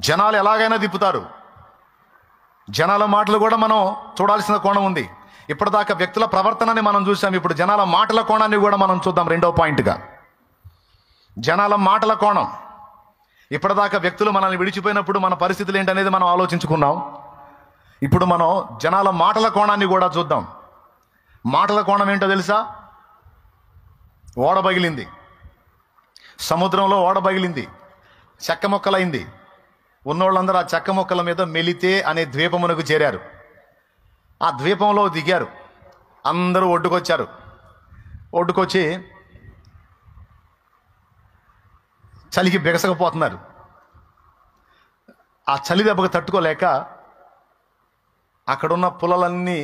జనాలు ఎలాగైనా తిప్పుతారు. జనాల మాటలు కూడా మనం చూడాల్సిన కోణం ఉంది. ఇప్పటిదాకా వ్యక్తుల ప్రవర్తనని మనం చూసాం. ఇప్పుడు జనాల మాటల కోణాన్ని కూడా మనం చూద్దాం. రెండో పాయింట్గా జనాల మాటల కోణం. ఇప్పటిదాకా వ్యక్తులు మనల్ని విడిచిపోయినప్పుడు మన పరిస్థితులు ఏంటనేది మనం ఆలోచించుకున్నాం. ఇప్పుడు మనం జనాల మాటల కోణాన్ని కూడా చూద్దాం. మాటల కోణం ఏంటో తెలుసా? ఓడ పగిలింది, సముద్రంలో ఓడ పగిలింది, చెక్క మొక్కలైంది. ఉన్నోళ్ళందరూ ఆ చెక్క మొక్కల మీద మెలితే అనే ద్వీపమునకు చేరారు. ఆ ద్వీపంలో దిగారు. అందరూ ఒడ్డుకొచ్చారు. ఒడ్డుకొచ్చి చలికి బిగసకపోతున్నారు. ఆ చలి దెబ్బకు తట్టుకోలేక అక్కడున్న పుల్లలన్నీ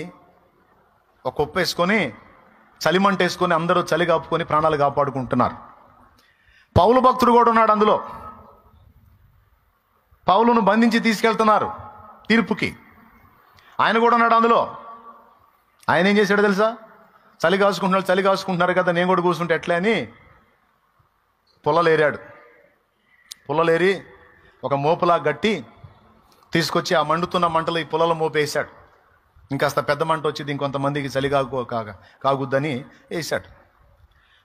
ఒక కొప్పేసుకొని చలిమంటేసుకొని అందరూ చలి కాపుకొని ప్రాణాలు కాపాడుకుంటున్నారు. పౌలు భక్తుడు కూడా ఉన్నాడు అందులో. పౌలును బంధించి తీసుకెళ్తున్నారు తీర్పుకి. ఆయన కూడా ఉన్నాడు అందులో. ఆయన ఏం చేశాడో తెలుసా? చలి కాసుకుంటున్నారు కదా, నేను కూడా కూర్చుంటే ఎట్లా అని పుల్లలేరాడు. పుల్లలేరి ఒక మోపులా గట్టి తీసుకొచ్చి ఆ మండుతున్న మంటలు ఈ పుల్లల మోపు వేశాడు. ఇంకాస్త పెద్ద మంట వచ్చింది, ఇంకొంతమందికి చలి కాగుద్దని వేశాడు.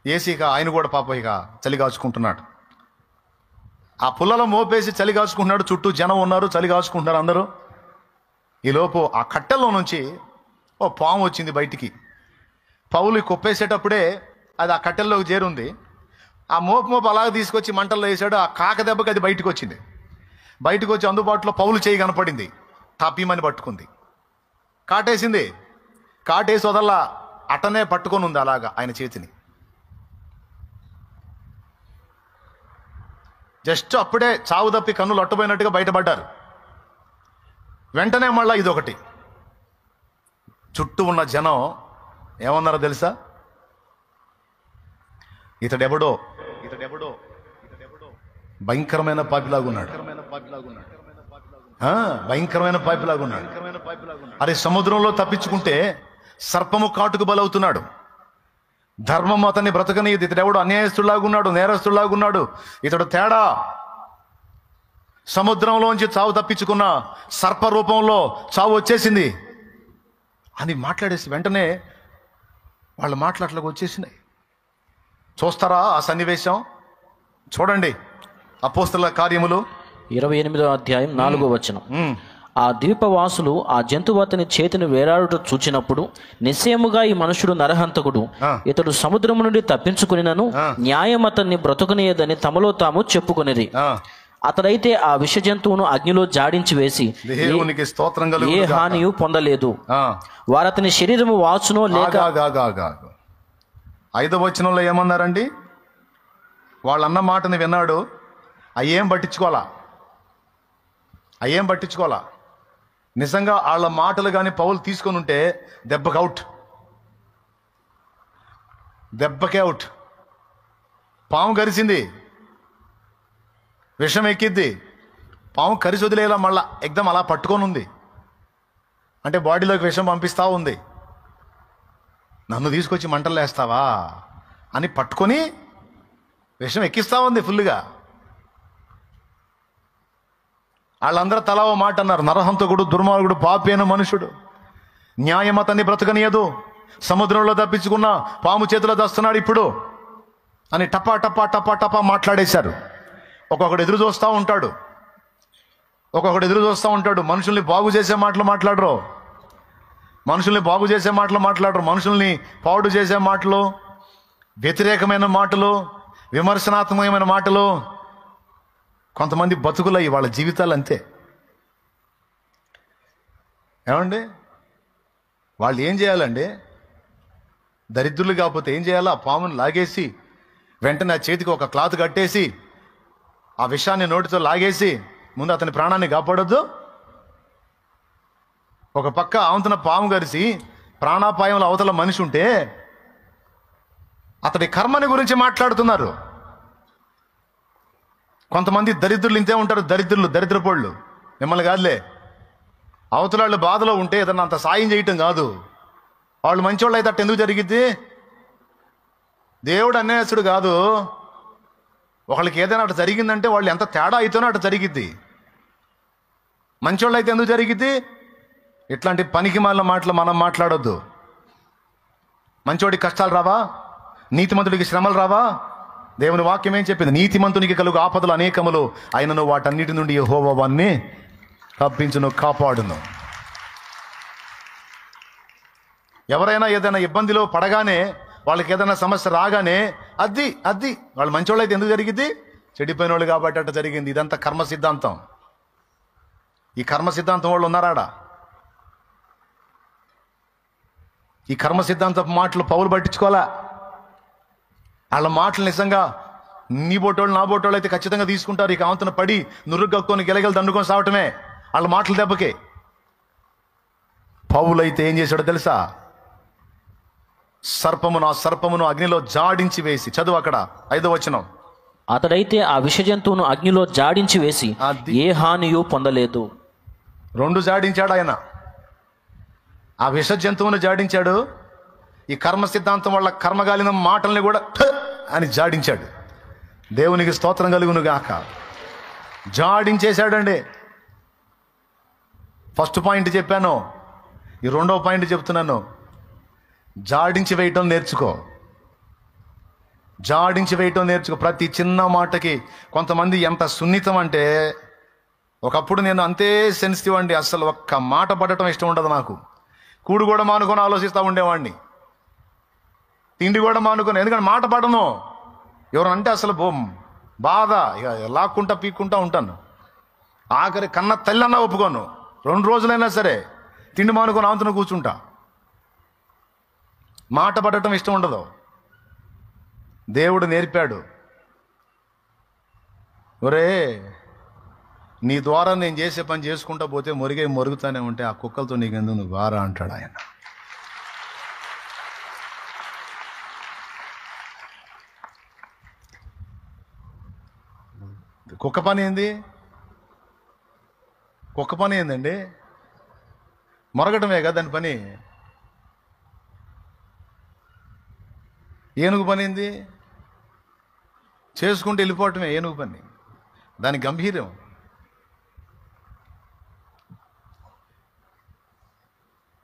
వేసి ఇక ఆయన కూడా పాప ఇక చలి కాచుకుంటున్నాడు. ఆ పుల్లలో మోపేసి చలి కాచుకుంటున్నాడు. చుట్టూ జనం ఉన్నారు, చలి కాచుకుంటున్నారు అందరూ. ఈలోపు ఆ కట్టెల్లో నుంచి ఓ పాము వచ్చింది బయటికి. పౌలు కొప్పేసేటప్పుడే అది ఆ కట్టెల్లోకి చేరుంది. ఆ మోపు అలాగే తీసుకొచ్చి మంటల్లో వేసాడు. ఆ కాక దెబ్బకి అది బయటకు వచ్చింది. బయటకు వచ్చి అందుబాటులో పౌలు చేయి కనపడింది. తాపీమని పట్టుకుంది, కాటేసింది. కాటేసి వదల్లా అటనే పట్టుకొని ఉంది అలాగా ఆయన చేతిని. జస్ట్ అప్పుడే చావు తప్పి కన్నులు అట్టుపోయినట్టుగా బయటపడ్డారు. వెంటనే మళ్ళా ఇదొకటి. చుట్టూ ఉన్న జనం ఏమన్నారో తెలుసా? ఇతడెవడో భయంకరమైన పాపిలాగున్నాడు, భయంకరమైన పాపిలాగున్నాడు. అరే, సముద్రంలో తప్పించుకుంటే సర్పము కాటుకు బలవుతున్నాడు. ధర్మం అతన్ని బ్రతకనీయదు. ఇతడెవడు అన్యాయస్తులాగున్నాడు, నేరస్తులాగున్నాడు. ఇతడు తేడా. సముద్రంలోంచి చావు తప్పించుకున్న సర్ప రూపంలో చావు వచ్చేసింది అని మాట్లాడేసి వెంటనే వాళ్ళ మాటలకు వచ్చేసినాయి. చూస్తారా ఆ సన్నివేశం? చూడండి, అపోస్తలుల కార్యములు 28వ అధ్యాయం 4వ వచనం. ఆ ద్వీపవాసులు ఆ జంతువు అతని చేతిని వేలాడుట చూచినప్పుడు నిశ్చయముగా ఈ మనుషుడు నరహంతకుడు, ఇతడు సముద్రము నుండి తప్పించుకునినను న్యాయం అతన్ని బ్రతుకునేదని తమలో తాము చెప్పుకొనిరి. అతడైతే ఆ విష జంతువును అగ్నిలో జాడించి వేసి దేవునికి స్తోత్రం కలుగును ఏ గాక. హానియు పొందలేదు. వారు అతని శరీరము వాచునో లేక 5వ వచనంలో ఏమన్నారండి? వాళ్ళన్న మాటని విన్నాడు. అయ్యేం పట్టించుకోవాలా. నిజంగా వాళ్ళ మాటలు కానీ పౌలు తీసుకొని ఉంటే దెబ్బకే అవుట్. పాము కరిసింది, విషం ఎక్కిద్ది. పాము కరిసి వదిలేలా మళ్ళా ఎగ్దం అలా పట్టుకొని ఉంది. అంటే బాడీలోకి విషం పంపిస్తా ఉంది. నన్ను తీసుకొచ్చి మంటలు వేస్తావా అని పట్టుకొని విషం ఎక్కిస్తా ఉంది ఫుల్గా. వాళ్ళందరూ తలా ఓ మాట అన్నారు. నరహంతకుడు, దుర్మార్గుడు, పాపి అయిన మనుషుడు, న్యాయం అతన్ని బ్రతకనీయదు, సముద్రంలో తప్పించుకున్న పాము చేతిలో దస్తున్నాడు ఇప్పుడు అని టపా టపా టపా టపా మాట్లాడేశారు. ఒక్కొక్కడు ఎదురు చూస్తూ ఉంటాడు. మనుషుల్ని బాగు చేసే మాటలు మాట్లాడరు. మనుషుల్ని పాడు చేసే మాటలు, వ్యతిరేకమైన మాటలు, విమర్శనాత్మకమైన మాటలు. కొంతమంది బతుకులయ్యి వాళ్ళ జీవితాలు అంతే. ఏమండి, వాళ్ళు ఏం చేయాలండి? దరిద్రులు కాకపోతే ఏం చేయాలా? ఆ పామును లాగేసి వెంటనే ఆ చేతికి ఒక క్లాత్ కట్టేసి ఆ విషాన్ని నోటితో లాగేసి ముందు అతని ప్రాణాన్ని కాపాడొద్దు. ఒక పక్క అవతల పాము కరిసి ప్రాణాపాయంలో అవతల మనిషి ఉంటే అతడి కర్మని గురించి మాట్లాడుతున్నారు. కొంతమంది దరిద్రులు ఇంతే ఉంటారు. దరిద్రపోళ్ళు. మిమ్మల్ని కాదులే, అవతల వాళ్ళు బాధలో ఉంటే ఏదన్నా అంత సాయం చేయటం కాదు. వాళ్ళు మంచోళ్ళు అయితే అట్ట ఎందుకు జరిగిద్ది? దేవుడు అన్యాయస్తుడు కాదు. ఒకళ్ళకి ఏదైనా అటు జరిగిందంటే వాళ్ళు ఎంత తేడా అయితేనో అటు జరిగిద్ది. మంచోళ్ళు అయితే ఎందుకు జరిగిద్ది? ఇట్లాంటి పనికి మాలిన మాటలు మనం మాట్లాడొద్దు. మంచోడికి కష్టాలు రావా? నీతిమంతుడికి శ్రమలు రావా? దేవుని వాక్యం ఏం చెప్పింది? నీతిమంతునికి కలుగు ఆపదలు అనేకములు, అయినను వాటన్నిటి నుండి యెహోవా వాణ్ణి తప్పించును, కాపాడును. ఎవరైనా ఏదైనా ఇబ్బందిలో పడగానే, వాళ్ళకి ఏదైనా సమస్య రాగానే అది వాళ్ళు మంచోళ్ళు అయితే ఎందుకు జరిగింది? చెడిపోయిన వాళ్ళు కాబట్టి అట్ట జరిగింది. ఇదంతా కర్మ సిద్ధాంతం. ఈ కర్మ సిద్ధాంతం వాళ్ళు ఉన్నారాడా? ఈ కర్మ సిద్ధాంతపు మాటలు పౌలు పట్టించుకోవాలా? వాళ్ళ మాటలు నిజంగా నీ బోటోళ్ళు నా బోటోళ్ళు అయితే ఖచ్చితంగా తీసుకుంటారు. ఇక ఆవంతన పడి నురుగక్కుని గెలగలు దండుకొని సావటమే వాళ్ళ మాటలు దెబ్బకే. పౌలు అయితే ఏం చేశాడో తెలుసా? ఆ సర్పమును అగ్నిలో జాడించి వేసి, చదువు అక్కడ 5వ వచనం. అతడైతే ఆ విష జంతువును అగ్నిలో జాడించి వేసి ఏ హానియు పొందలేదు. 2 జాడించాడు ఆయన. ఆ విష జంతువును జాడించాడు. ఈ కర్మ సిద్ధాంతం వల్ల కర్మగాలిన మాటల్ని కూడా అని జాడించాడు. దేవునికి స్తోత్రం కలుగును గాక. జాడించేశాడండి. ఫస్ట్ పాయింట్ చెప్పాను, ఈ 2వ పాయింట్ చెప్తున్నాను. జాడించి వేయటం నేర్చుకో. జాడించి వేయటం నేర్చుకో. ప్రతి చిన్న మాటకి కొంతమంది ఎంత సున్నితం అంటే, ఒకప్పుడు నేను అంతే సెన్సిటివ్ అండి. అసలు ఒక్క మాట పడటం ఇష్టం ఉండదు నాకు. కూడు కూడా మానుకొని ఆలోచిస్తూ ఉండేవాడిని, తిండి కూడా మానుకొని. ఎందుకంటే మాట పడను. ఎవరంటే అసలు బాధ, ఇక లాక్కుంటా పీక్కుంటా ఉంటాను. ఆఖరి కన్న తల్లన్నా ఒప్పుకోను. 2 రోజులైనా సరే తిండి మానుకొని ఆంతున కూర్చుంటా. మాట పడటం ఇష్టం ఉండదు. దేవుడు నేర్పాడు, ఒరే నీ ద్వారా నేను చేసే పని చేసుకుంటా పోతే మొరుగుతానే ఉంటే ఆ కుక్కలతో నీకెందుకు, నువ్వు వారా అంటాడు ఆయన. కుక్క పని ఏంది? కుక్క పని ఏందండి? మొరగటమే కదా దాని పని. ఏనుగు పని ఏంది? చేసుకుంటూ వెళ్ళిపోవటమే ఏనుగు పని. దాని గంభీర్యం.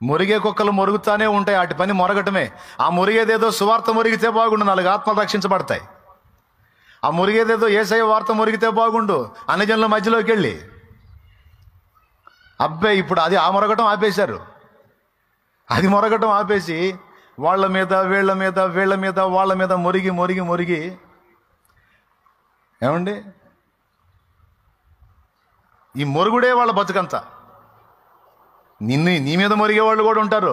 మురిగే కుక్కలు మొరుగుతానే ఉంటాయి, వాటి పని మొరగటమే. ఆ మురిగేదేదో సువార్త మురిగితే బాగుండు, 4 ఆత్మలు రక్షించబడతాయి. ఆ మురిగేదేదో యేసయ్య వార్త మురిగితే బాగుండు, అన్ని జనుల మధ్యలోకి వెళ్ళి. అబ్బాయి ఇప్పుడు అది ఆ మొరగటం ఆపేశారు. అది మొరగటం ఆపేసి వాళ్ళ మీద వీళ్ళ మీద వాళ్ళ మీద మొరిగి ఏమండి, ఈ మొరుగుడే వాళ్ళ బతుకంతా. నీ మీద మొరిగే వాళ్ళు కూడా ఉంటారు.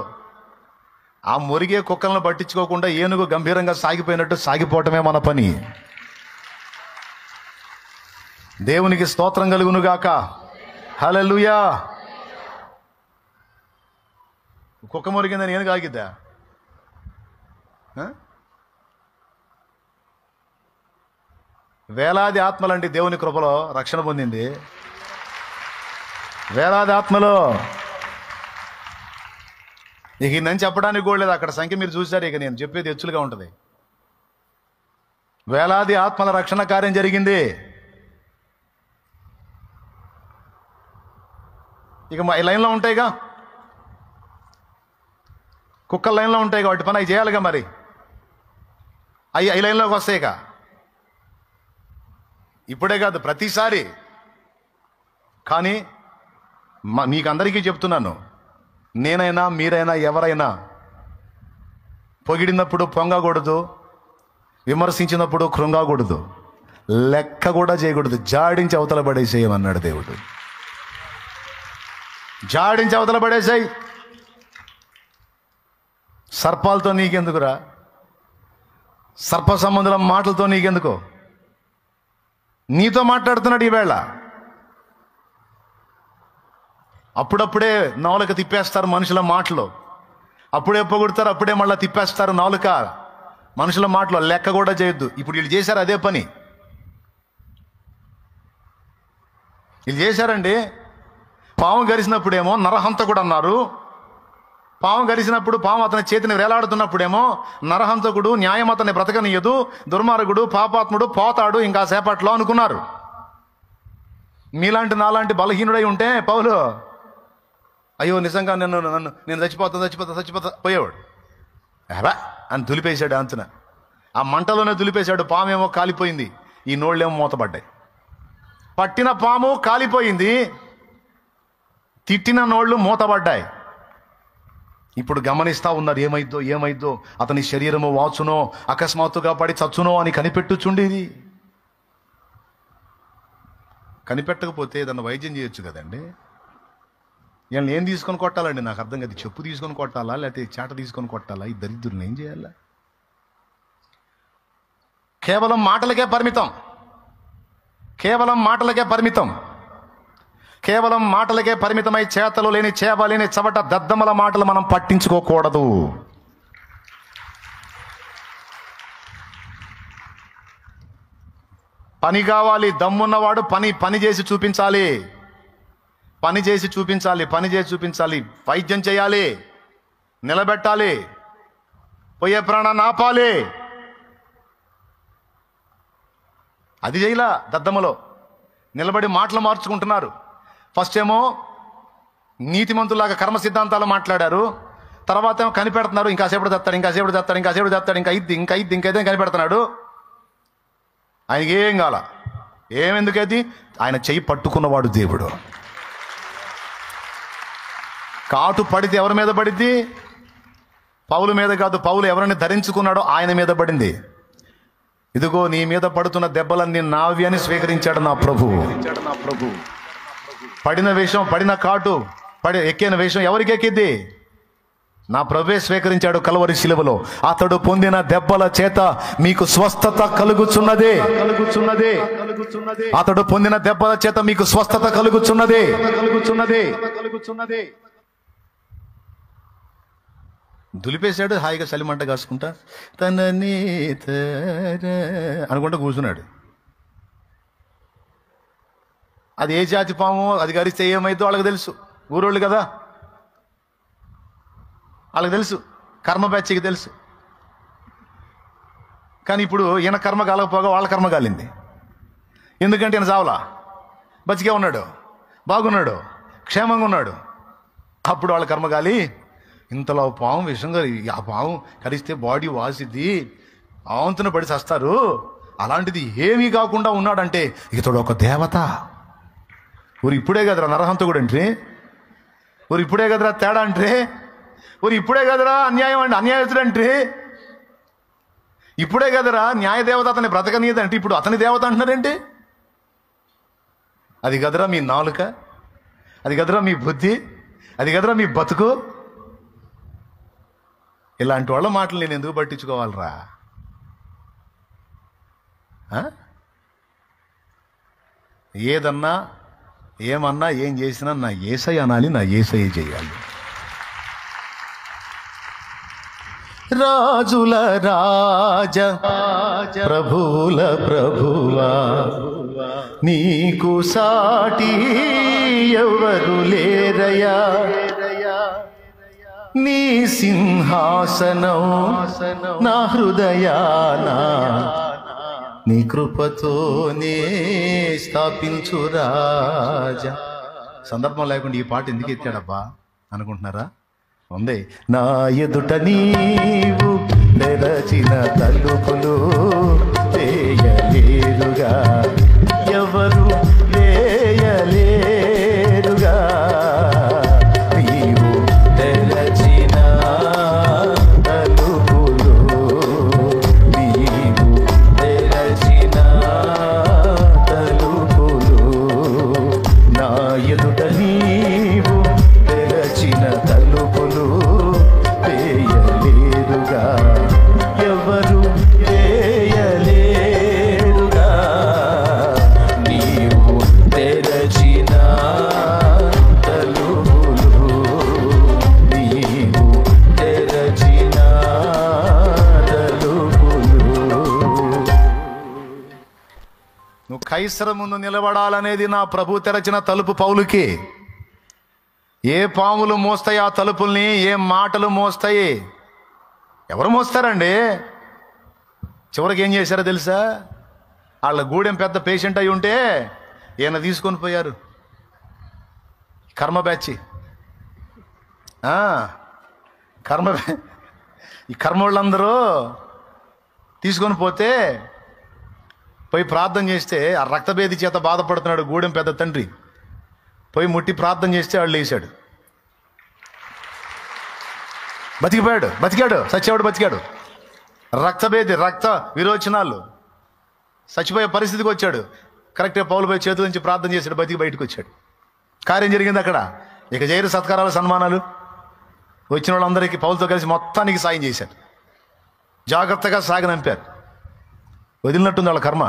ఆ మొరిగే కుక్కలను పట్టించుకోకుండా ఏనుగు గంభీరంగా సాగిపోయినట్టు సాగిపోవటమే మన పని. దేవునికి స్తోత్రం కలుగునుగాక. హల్లెలూయా. కుక్క మొరిగిందని ఏనుగు ఆగిద్దా? వేలాది ఆత్మలండి దేవుని కృపలో రక్షణ పొందింది. వేలాది ఆత్మలో. ఇక నేను చెప్పడానికి కూడా లేదు, అక్కడ సంఖ్య మీరు చూశారు. ఇక నేను చెప్పేది హెచ్చులుగా ఉంటుంది. వేలాది ఆత్మల రక్షణ కార్యం జరిగింది. ఇక ఈ లైన్లో ఉంటాయిగా, కుక్కల లైన్లో ఉంటాయిగా, వాటి పని అవి చేయాలిగా. మరి అవి ఈ లైన్లోకి వస్తాయిగా. ఇప్పుడే కాదు, ప్రతిసారి. కానీ మీకు అందరికీ చెప్తున్నాను, నేనైనా మీరైనా ఎవరైనా పొగిడినప్పుడు పొంగకూడదు, విమర్శించినప్పుడు కృంగకూడదు, లెక్క కూడా చేయకూడదు. జాడించి అవతల పడేసేయమన్నాడు దేవుడు. జాడించి అవతల పడేసాయి. సర్పాలతో నీకెందుకురా? సర్ప సంబంధుల మాటలతో నీకెందుకో? నీతో మాట్లాడుతున్నాడు ఈవేళ. అప్పుడప్పుడే నాలుక తిప్పేస్తారు మనుషుల మాటలు. అప్పుడే పొగుడతారు, అప్పుడే మళ్ళీ తిప్పేస్తారు నాలుక. మనుషుల మాటలు లెక్క కూడా చేయొద్దు. ఇప్పుడు వీళ్ళు చేశారు అదే పని. వీళ్ళు చేశారండి. పాము గరిసినప్పుడేమో నరహంతకుడు అన్నారు. పాము గరిసినప్పుడు పాము అతని చేతిని వేలాడుతున్నప్పుడేమో నరహంతకుడు, న్యాయం అతన్ని బ్రతకనీయదు, దుర్మార్గుడు, పాపాత్ముడు పోతాడు ఇంకా సేపట్లో అనుకున్నారు. మీలాంటి నాలాంటి బలహీనుడై ఉంటే పౌలు అయ్యో నిజంగా నేను చచ్చిపోతా పోయేవాడు. ఎరా అని దులిపేశాడు అంచున. ఆ మంటలోనే దులిపేశాడు. పామేమో కాలిపోయింది, ఈ నోళ్ళేమో మూతపడ్డాయి. పట్టిన పాము కాలిపోయింది, తిట్టిన నోళ్ళు మూతపడ్డాయి. ఇప్పుడు గమనిస్తా ఉన్నారు ఏమైద్దో అతని శరీరము వాచునో అకస్మాత్తుగా పడి చచ్చునో అని కనిపెట్టుచుండేది. కనిపెట్టకపోతే ఏదన్నా వైద్యం చేయొచ్చు కదండి. వీళ్ళని ఏం తీసుకొని కొట్టాలండి నాకు అర్థం కాదు. చెప్పు తీసుకొని కొట్టాలా లేకపోతే చేట తీసుకొని కొట్టాలా? ఈ దరిద్రుని ఏం చేయాలా? కేవలం మాటలకే పరిమితం, కేవలం మాటలకే పరిమితమై చేతలు లేని చేవ లేని చవట దద్దమల మాటలు మనం పట్టించుకోకూడదు. పని కావాలి, దమ్మున్నవాడు పని చేసి చూపించాలి, పని చేసి చూపించాలి. వైద్యం చేయాలి, నిలబెట్టాలి, పోయే ప్రాణాన్ని ఆపాలి. అది చేయలా. దద్దమ్మలో నిలబడి మాటలు మార్చుకుంటున్నారు. ఫస్ట్ ఏమో నీతిమంతులాగా కర్మ సిద్ధాంతాలు మాట్లాడారు, తర్వాత ఏమో కనిపెడుతున్నారు. ఇంకాసేపు తెస్తాడు, ఇంకైతే కనిపెడుతున్నాడు. ఆయనకి ఏం కావాలా? ఏమెందుకైతే ఆయన చెయ్యి పట్టుకున్నవాడు దేవుడు. కాటు పడితే ఎవరి మీద పడింది? పౌలు మీద కాదు. పౌలు ఎవరిని ధరించుకున్నాడో ఆయన మీద పడింది. ఇదిగో నీ మీద పడుతున్న దెబ్బలన్నీ నావి అని స్వీకరించాడు నా ప్రభు. పడిన వేషం, పడిన కాటు, ఎక్కిన వేషం ఎవరికి ఎక్కింది? నా ప్రభువే స్వీకరించాడు కల్వరి శిలువలో. అతడు పొందిన దెబ్బల చేత మీకు స్వస్థత కలుగుచున్నదే. అతడు పొందిన దెబ్బల చేత మీకు స్వస్థత కలుగుచున్నదే. దులిపేశాడు. హాయిగా చలిమంట కాసుకుంటా తనని అనుకుంటా కూర్చున్నాడు. అది ఏ జాతి పాము, అది గరిస్తే ఏమైందో వాళ్ళకి తెలుసు. ఊరోళ్ళు కదా, వాళ్ళకి తెలుసు, కర్మ బ్యాచ్కి తెలుసు. కానీ ఇప్పుడు ఈయన కర్మ కాలకపోగా వాళ్ళ కర్మ కాలింది. ఎందుకంటే ఈయన చావలా, బతికే ఉన్నాడు, బాగున్నాడు, క్షేమంగా ఉన్నాడు. అప్పుడు వాళ్ళ కర్మ కాలి ఇంతలో పాము విషంగా, ఆ పాము కరిస్తే బాడీ వాసిద్ది, ఆవంతున పడి చస్తారు. అలాంటిది ఏమీ కాకుండా ఉన్నాడంటే ఇతడు ఒక దేవత. ఊరు ఇప్పుడే కదరా నరహంతకుడు అంటే, ఊరు ఇప్పుడే కదరా తేడా అంటే, ఊరు ఇప్పుడే కదరా అన్యాయస్తుడు అంటే, ఇప్పుడే కదరా న్యాయ దేవత అతని బ్రతకనీయదంటే ఇప్పుడు అతని దేవత అంటున్నారేంటి? అది కదరా మీ నాలుక, అది కదరా మీ బుద్ధి, అది కదరా మీ బతుకు. ఇలాంటి వాళ్ళ మాటలు నేను ఎందుకు పట్టించుకోవాలరా? ఏదన్నా ఏమన్నా ఏం చేసినా నా యేసయ్య అనాలి, నా యేసయ్య చేయాలి. రాజుల రాజ ప్రభుల ప్రభువా నీకు సాటి ఎవరు లేరయ్యా. నీ సింహాసనం నా హృదయానా నీ కృపతోనే స్థాపించు రాజా. సందర్భం లేకుండా ఈ పాట ఎందుకు ఎత్తాడబ్బా అనుకుంటున్నారా? ఉంది. నా ఎదుట నీవు తెరచిన తలుపులు వేయలేరుగా, ఎవరు వేయలేరుగా. నీవు తెరచిన తలుపులు, నీవు తెరచిన తలుపులు, నా ఎదుట నీవు తెరచిన తలుపులు వేయలేరుగా, ఎవరు వేయలేరుగా. నీవు తెరచిన తలుపులు, నీవు తెరచిన తలుపులు. నువ్వు కైసర ముందు నిలబడాలనేది నా ప్రభు తెరచిన తలుపు పౌలుకి. ఏ పాములు మోస్తాయి ఆ తలుపుల్ని? ఏ మాటలు మోస్తాయి? ఎవరు మోస్తారండి? చివరికి ఏం చేశారో తెలుసా? వాళ్ళ గూడెం పెద్ద పేషెంట్ అయి ఉంటే ఈయన తీసుకొని పోయారు కర్మ బ్యాచ్. ఈ కర్మ వాళ్ళందరూ తీసుకొని పోతే పోయి ప్రార్థన చేస్తే ఆ రక్తభేది చేత బాధపడుతున్నాడు గూడెం పెద్ద తండ్రి. పోయి ముట్టి ప్రార్థన చేస్తే వాళ్ళు లేచాడు, బతికాడు, సచ్చేవాడు బతికాడు. రక్తభేది, రక్త విరోచనాలు, చచ్చిపోయే పరిస్థితికి వచ్చాడు. కరెక్ట్గా పౌలు పోయి చేతుల నుంచి ప్రార్థన చేశాడు, బతికి బయటకు వచ్చాడు. కార్యం జరిగింది అక్కడ. ఇక జైలు సత్కారాలు, సన్మానాలు. వచ్చిన వాళ్ళందరికీ పౌలతో కలిసి మొత్తానికి సాయం చేశారు. జాగ్రత్తగా సాగనంపారు. వదిలినట్టుంది వాళ్ళ కర్మ.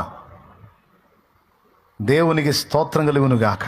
దేవునికి స్తోత్రం కలుగును గాక.